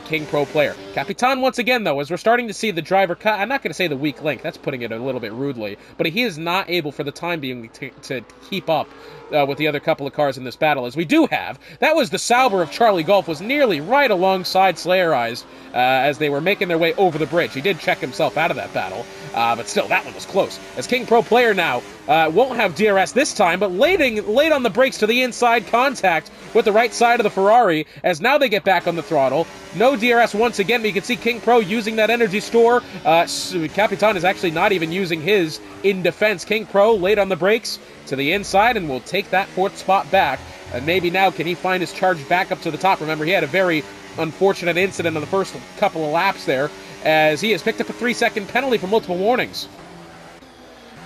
A: King Pro player. Capitan once again, though, as we're starting to see the driver cut, I'm not going to say the weak link, that's putting it a little bit rudely, but he is not able for the time being to keep up with the other couple of cars in this battle, as we do have. That was the Sauber of Charlie Gulf, was nearly right alongside Slayer Eyes as they were making their way over the bridge. He did check himself out of that battle, but still, that one was close. As King Pro player now won't have DRS this time, but laid on the brakes to the inside, contact with the right side of the Ferrari, as now they get back on the throttle. No DRS once again, but you can see King Pro using that energy store. Capitan is actually not even using his in defense. King Pro laid on the brakes to the inside and will take that 4th spot back. And maybe now can he find his charge back up to the top. Remember, he had a very unfortunate incident in the first couple of laps there, as he has picked up a 3-second penalty for multiple warnings.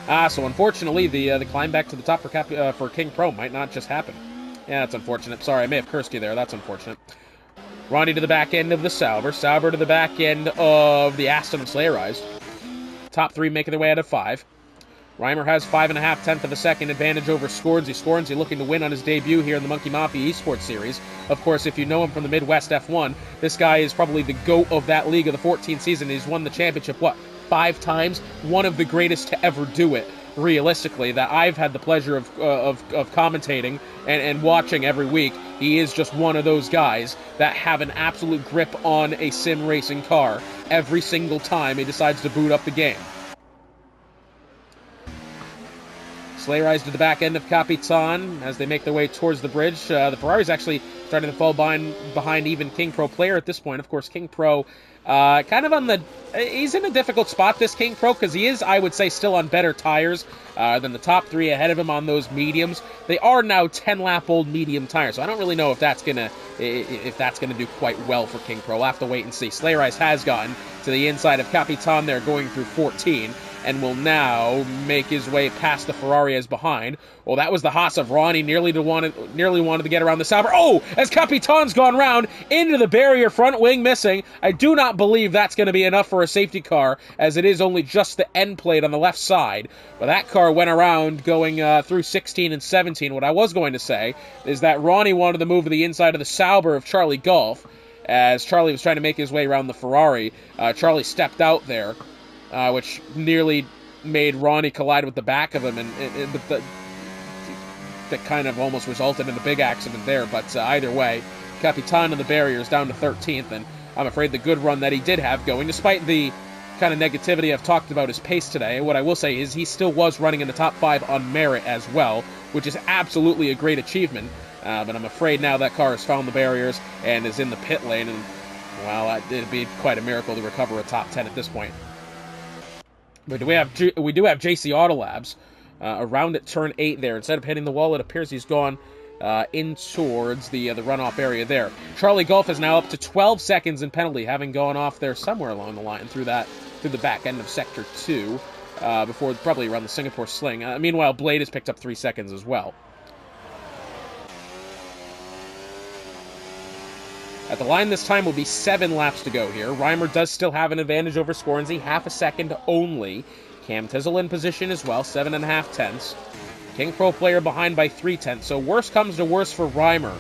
A: So unfortunately, the climb back to the top for King Pro might not just happen. Yeah, that's unfortunate. Sorry, I may have cursed you there. That's unfortunate. Ronnie to the back end of the Sauber. Sauber to the back end of the Aston and Slayer Eyes. Top 3 making their way out of 5. Reimer has 5.5 of a second advantage over Scornsey. Scornsey looking to win on his debut here in the Monkey Mafia Esports Series. Of course, if you know him from the Midwest F1, this guy is probably the GOAT of that league of the 14th season. He's won the championship, 5 times? One of the greatest to ever do it, realistically, that I've had the pleasure of commentating and watching every week. He is just one of those guys that have an absolute grip on a sim racing car every single time he decides to boot up the game. Slayer Eyes to the back end of Capitan as they make their way towards the bridge. The Ferrari's actually starting to fall behind even King Pro player at this point. Of course, King Pro kind of on the... He's in a difficult spot, this King Pro, because he is, I would say, still on better tires than the top 3 ahead of him on those mediums. They are now 10-lap-old medium tires, so I don't really know if that's gonna do quite well for King Pro. We'll have to wait and see. Slayer Eyes has gotten to the inside of Capitan there, going through 14, and will now make his way past the Ferrari as behind. Well, that was the Haas of Ronnie, nearly wanted to get around the Sauber. Oh, as Capitan's gone round into the barrier, front wing missing. I do not believe that's going to be enough for a safety car, as it is only just the end plate on the left side. But that car went around going through 16 and 17. What I was going to say is that Ronnie wanted to move to the inside of the Sauber of Charlie Gulf, as Charlie was trying to make his way around the Ferrari. Charlie stepped out there, which nearly made Ronnie collide with the back of him, and that kind of almost resulted in a big accident there. But either way, Capitan in the barriers down to 13th, and I'm afraid the good run that he did have going, despite the kind of negativity I've talked about his pace today, what I will say is he still was running in the top 5 on merit as well, which is absolutely a great achievement. But I'm afraid now that car has found the barriers and is in the pit lane, and, well, it'd be quite a miracle to recover a top 10 at this point. But we do have JC Auto Labs around at turn 8 there. Instead of hitting the wall, it appears he's gone in towards the runoff area there. Charlie Golf is now up to 12 seconds in penalty, having gone off there somewhere along the line through the back end of Sector 2 before probably around the Singapore Sling. Meanwhile, Blade has picked up 3 seconds as well. At the line this time will be 7 laps to go here. Reimer does still have an advantage over Scornsy, half a second only. Cam Tizzle in position as well, 7.5 tenths. King Pro Player behind by 3 tenths. So worst comes to worst for Reimer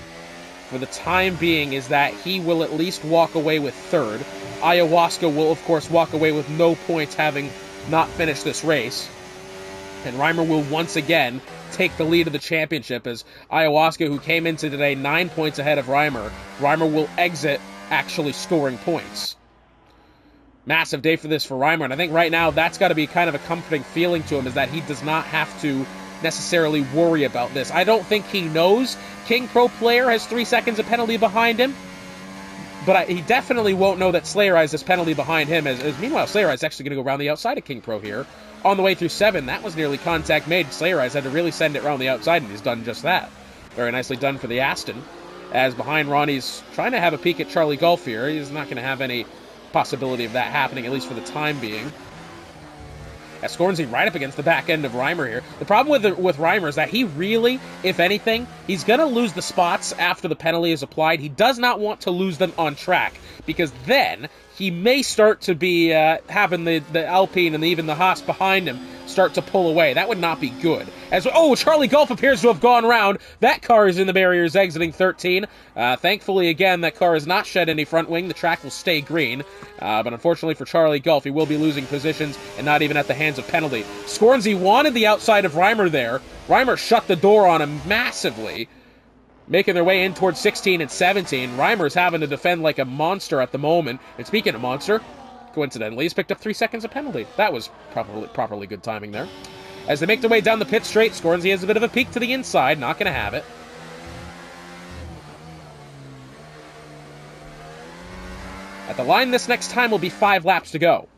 A: for the time being is that he will at least walk away with 3rd. Ayahuasca will, of course, walk away with no points, having not finished this race. And Reimer will once again take the lead of the championship as Ayahuasca, who came into today 9 points ahead of Reimer, will exit actually scoring points. Massive day for Reimer, and I think right now that's got to be kind of a comforting feeling to him, is that he does not have to necessarily worry about this. I don't think he knows King Pro Player has 3 seconds of penalty behind him, but he definitely won't know that Slayer Eyes has penalty behind him, as meanwhile Slayer Eyes is actually going to go around the outside of King Pro here. On the way through 7, that was nearly contact made. Slayer Eyes had to really send it around the outside, and he's done just that. Very nicely done for the Aston. As behind Ronnie's trying to have a peek at Charlie Golf here. He's not going to have any possibility of that happening, at least for the time being. As Scornsy right up against the back end of Reimer here. The problem with Reimer is that he really, if anything, he's going to lose the spots after the penalty is applied. He does not want to lose them on track, because then he may start to be having the Alpine and even the Haas behind him start to pull away. That would not be good. Charlie Golf appears to have gone round. That car is in the barriers exiting 13. Thankfully, again, that car has not shed any front wing. The track will stay green. But unfortunately for Charlie Golf, he will be losing positions and not even at the hands of penalty. Scornsy wanted the outside of Reimer there. Reimer shut the door on him massively, making their way in towards 16 and 17. Reimer's having to defend like a monster at the moment. And speaking of monster, coincidentally, he's picked up 3 seconds of penalty. That was properly good timing there. As they make their way down the pit straight, Scornsy has a bit of a peek to the inside. Not going to have it. At the line this next time will be 5 laps to go.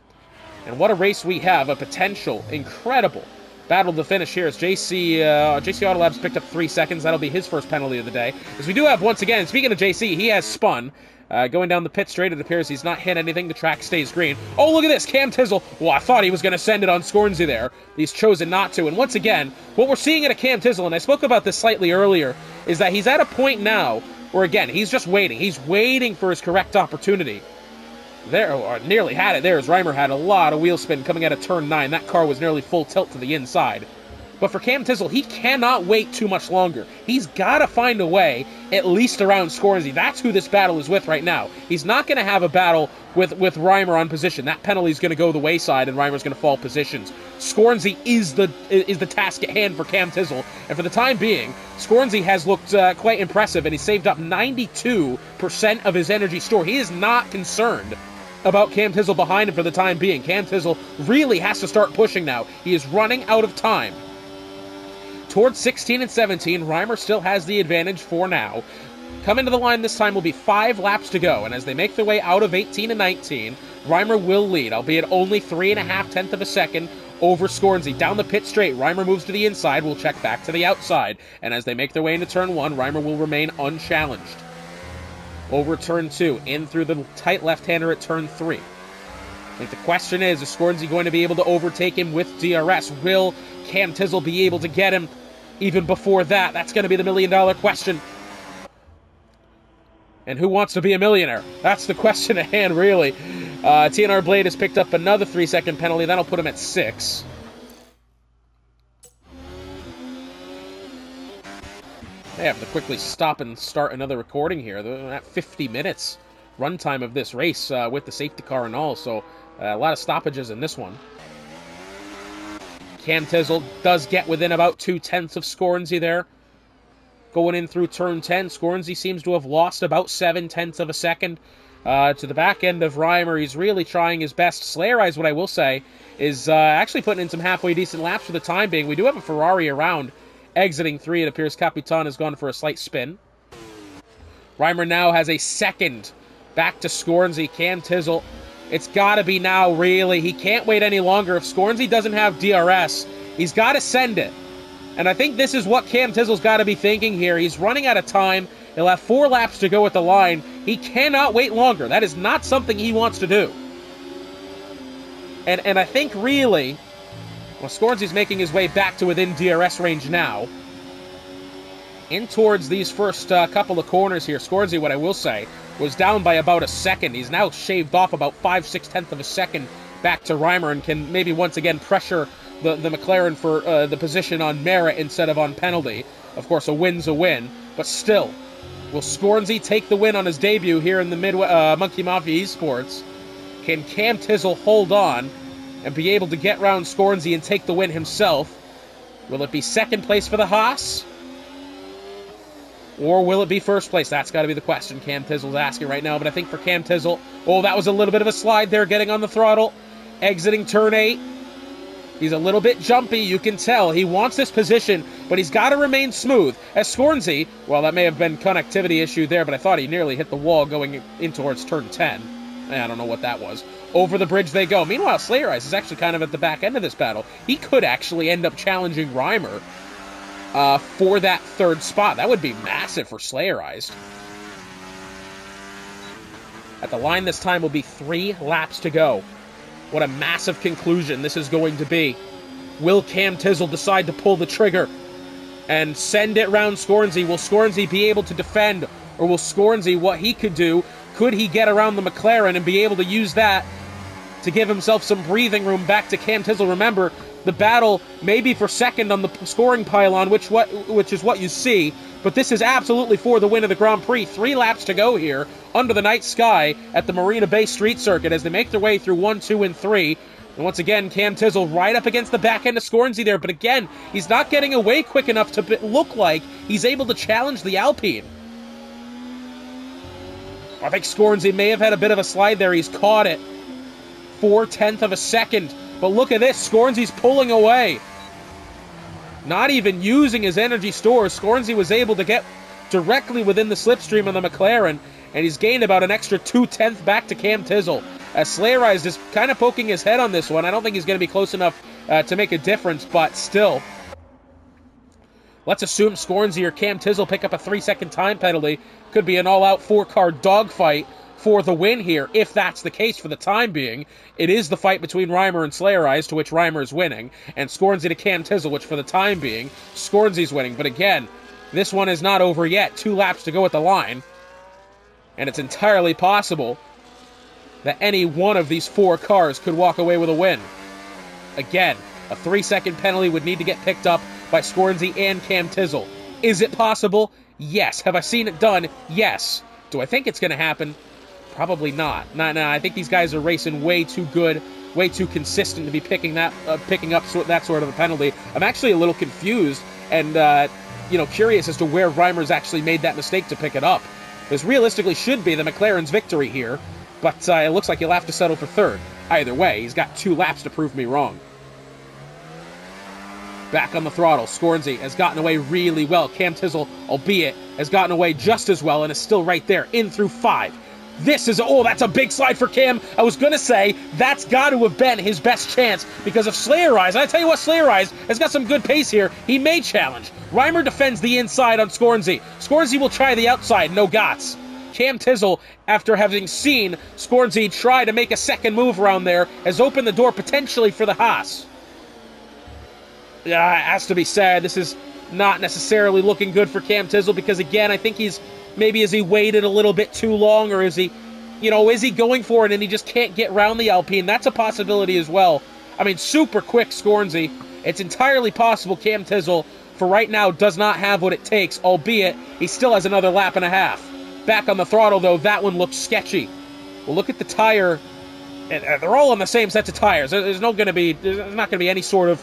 A: And what a race we have. A potential, incredible battle to finish here as JC Auto Labs picked up 3 seconds. That'll be his first penalty of the day. As we do have, once again, speaking of JC, he has spun. Going down the pit straight, it appears he's not hit anything. The track stays green. Oh, look at this. Cam Tizzle. Well, I thought he was going to send it on Scornsy there. He's chosen not to. And once again, what we're seeing at a Cam Tizzle, and I spoke about this slightly earlier, is that he's at a point now where, again, he's just waiting. He's waiting for his correct opportunity. There, or nearly had it there, as Reimer had a lot of wheel spin coming out of turn 9. That car was nearly full tilt to the inside. But for Cam Tizzle, he cannot wait too much longer. He's got to find a way, at least around Scornsy. That's who this battle is with right now. He's not going to have a battle with Reimer on position. That penalty is going to go the wayside, and Reimer's going to fall positions. Scornsy is the task at hand for Cam Tizzle. And for the time being, Scornsy has looked quite impressive, and he's saved up 92% of his energy store. He is not concerned about Cam Tizzle behind him for the time being. Cam Tizzle really has to start pushing now. He is running out of time. Towards 16 and 17, Reimer still has the advantage for now. Coming to the line this time will be 5 laps to go, and as they make their way out of 18 and 19, Reimer will lead, albeit only 3.5 tenths of a second over Scornsy. Down the pit straight, Reimer moves to the inside, will check back to the outside, and as they make their way into turn 1, Reimer will remain unchallenged. Over turn 2, in through the tight left-hander at turn 3. I think the question is Scornsy going to be able to overtake him with DRS? Will Cam Tizzle be able to get him even before that? That's going to be the million-dollar question. And who wants to be a millionaire? That's the question at hand, really. TNR Blade has picked up another 3-second penalty. That'll put him at 6. I have to quickly stop and start another recording here. They're at 50 minutes runtime of this race with the safety car and all, so a lot of stoppages in this one. Cam Tizzle does get within about 2 tenths of Scornsy there. Going in through turn 10, Scornsy seems to have lost about 7 tenths of a second to the back end of Reimer. He's really trying his best. Slayer Eyes, what I will say, is actually putting in some halfway decent laps for the time being. We do have a Ferrari around exiting 3. It appears Capitan has gone for a slight spin. Reimer now has a second back to Scornsy. Cam Tizzle It's got to be now, really. He can't wait any longer. If Scornsy doesn't have DRS, he's got to send it. And I think this is what Cam Tizzle's got to be thinking here. He's running out of time. He'll have 4 laps to go at the line. He cannot wait longer. That is not something he wants to do. And I think, really, well, Scornsy's making his way back to within DRS range now. In towards these first couple of corners here. Scornsy, what I will say, was down by about a second. He's now shaved off about 5/6 of a second back to Reimer and can maybe once again pressure the McLaren for the position on merit instead of on penalty. Of course, a win's a win, but still, will Scornsy take the win on his debut here in the Monkey Mafia Esports? Can Cam Tizzle hold on and be able to get round Scornsy and take the win himself? Will it be second place for the Haas? Or will it be first place? That's got to be the question Cam Tizzle's asking right now. But I think for Cam Tizzle, oh, that was a little bit of a slide there, getting on the throttle. Exiting turn 8. He's a little bit jumpy, you can tell. He wants this position, but he's got to remain smooth. As Scornsy, well, that may have been connectivity issue there, but I thought he nearly hit the wall going in towards turn 10. I don't know what that was. Over the bridge they go. Meanwhile, Slayer Eyes is actually kind of at the back end of this battle. He could actually end up challenging Reimer for that third spot. That would be massive for Slayer Eyes. At the line this time will be 3 laps to go. What a massive conclusion this is going to be. Will Cam Tizzle decide to pull the trigger and send it round Scornsy? Will Scornsy be able to defend? Or will Scornsy, what he could do, could he get around the McLaren and be able to use that to give himself some breathing room back to Cam Tizzle? Remember, the battle may be for second on the scoring pylon, which is what you see, but this is absolutely for the win of the Grand Prix. 3 laps to go here under the night sky at the Marina Bay Street Circuit as they make their way through 1, 2, and 3. And once again, Cam Tizzle right up against the back end of Scornsy there, but again, he's not getting away quick enough to look like he's able to challenge the Alpine. I think Scornsy may have had a bit of a slide there. He's caught it. 4/10 of a second. But look at this. Scornsy's pulling away. Not even using his energy stores. Scornsy was able to get directly within the slipstream of the McLaren, and he's gained about an extra 2/10 back to Cam Tizzle. As Slayer Eyes is kind of poking his head on this one. I don't think he's going to be close enough to make a difference, but still. Let's assume Scornsy or Cam Tizzle pick up a 3-second time penalty. Could be an all-out 4-car dogfight for the win here, if that's the case for the time being. It is the fight between Reimer and Slayer Eyes, to which Reimer is winning, and Scornsy to Cam Tizzle, which for the time being, Scornsy's winning. But again, this one is not over yet. 2 laps to go at the line, and it's entirely possible that any one of these 4 cars could walk away with a win. Again, a 3-second penalty would need to get picked up by Scornsy and Cam Tizzle. Is it possible? Yes. Have I seen it done? Yes. Do I think it's going to happen? Probably not. No, I think these guys are racing way too good, way too consistent to be picking up that sort of a penalty. I'm actually a little confused and curious as to where Reimer's actually made that mistake to pick it up. This realistically should be the McLaren's victory here, but it looks like he'll have to settle for third. Either way, he's got 2 laps to prove me wrong. Back on the throttle, Scornsy has gotten away really well. Cam Tizzle, albeit, has gotten away just as well and is still right there, in through 5. This is, that's a big slide for Cam. I was going to say, that's got to have been his best chance because of Slayer Eyes. I tell you what, Slayer Eyes has got some good pace here. He may challenge. Reimer defends the inside on Scornsy. Scornsy will try the outside, no gots. Cam Tizzle, after having seen Scornsy try to make a second move around there, has opened the door potentially for the Haas. It has to be said, this is not necessarily looking good for Cam Tizzle because, again, I think has he waited a little bit too long, or is he going for it and he just can't get around the Alpine? That's a possibility as well. I mean, super quick Scornsy. It's entirely possible Cam Tizzle, for right now, does not have what it takes, albeit he still has another lap and a half. Back on the throttle, though, that one looks sketchy. Well, look at the tire. They're all on the same sets of tires. There's not going to be any sort of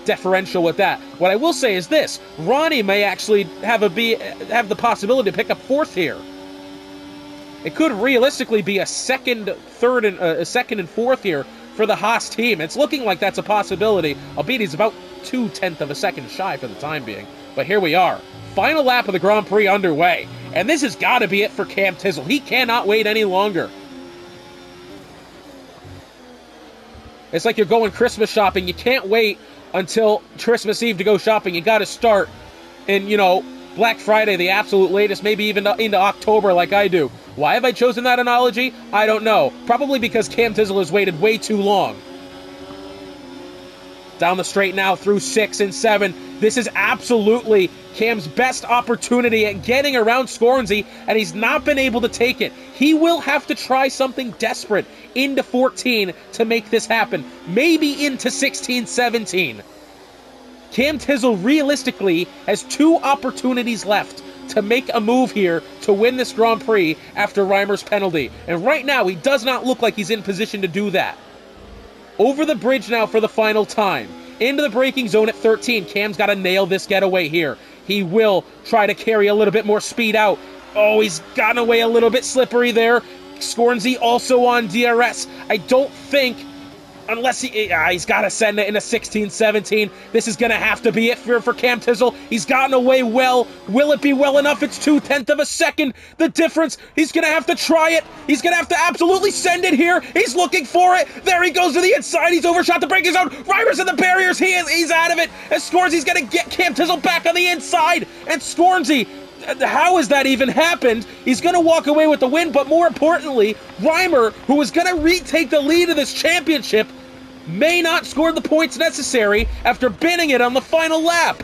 A: differential with that. What I will say is this: Ronnie may actually have the possibility to pick up 4th here. It could realistically be a second and 4th here for the Haas team. It's looking like that's a possibility, albeit he's about 2/10 of a second shy for the time being. But here we are. Final lap of the Grand Prix underway. And this has got to be it for Cam Tizzle. He cannot wait any longer. It's like you're going Christmas shopping. You can't wait until Christmas Eve to go shopping. You got to start in, Black Friday, the absolute latest, maybe even into October like I do. Why have I chosen that analogy? I don't know. Probably because Cam Tizzle has waited way too long. Down the straight now through 6 and 7. This is absolutely Cam's best opportunity at getting around Scornsy, and he's not been able to take it. He will have to try something desperate into 14 to make this happen. Maybe into 16, 17. Cam Tizzle realistically has 2 opportunities left to make a move here to win this Grand Prix after Reimer's penalty. And right now, he does not look like he's in position to do that. Over the bridge now for the final time. Into the braking zone at 13. Cam's got to nail this getaway here. He will try to carry a little bit more speed out. Oh, he's gotten away a little bit slippery there. Scornsy also on DRS. I don't think, unless he's got to send it into 16-17. This is going to have to be it for Cam Tizzle. He's gotten away well. Will it be well enough? It's 0.2 of a second. The difference. He's going to have to try it. He's going to have to absolutely send it here. He's looking for it. There he goes to the inside. He's overshot the braking zone. Reimer's in the barriers. He's out of it. And Scornsy's going to get Cam Tizzle back on the inside. And Scornsy, how has that even happened? He's going to walk away with the win, but more importantly, Reimer, who is going to retake the lead of this championship, may not score the points necessary after binning it on the final lap.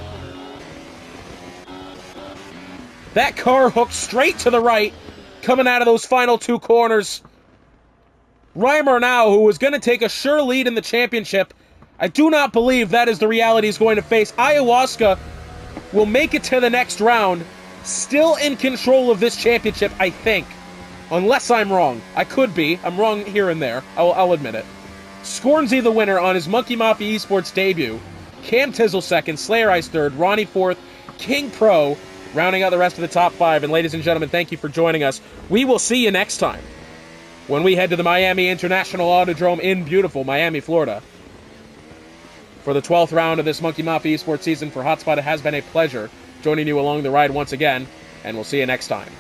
A: That car hooked straight to the right, coming out of those final 2 corners. Reimer now, who was going to take a sure lead in the championship, I do not believe that is the reality he's going to face. Ayahuasca will make it to the next round, still in control of this championship, I think. Unless I'm wrong. I could be. I'm wrong here and there. I'll admit it. Scornsy the winner on his Monkey Mafia Esports debut. Cam Tizzle second, Slayer Ice third, Ronnie fourth, King Pro rounding out the rest of the top 5. And ladies and gentlemen, thank you for joining us. We will see you next time when we head to the Miami International Autodrome in beautiful Miami, Florida, for the 12th round of this Monkey Mafia Esports season. For Hotspot, it has been a pleasure joining you along the ride once again, and we'll see you next time.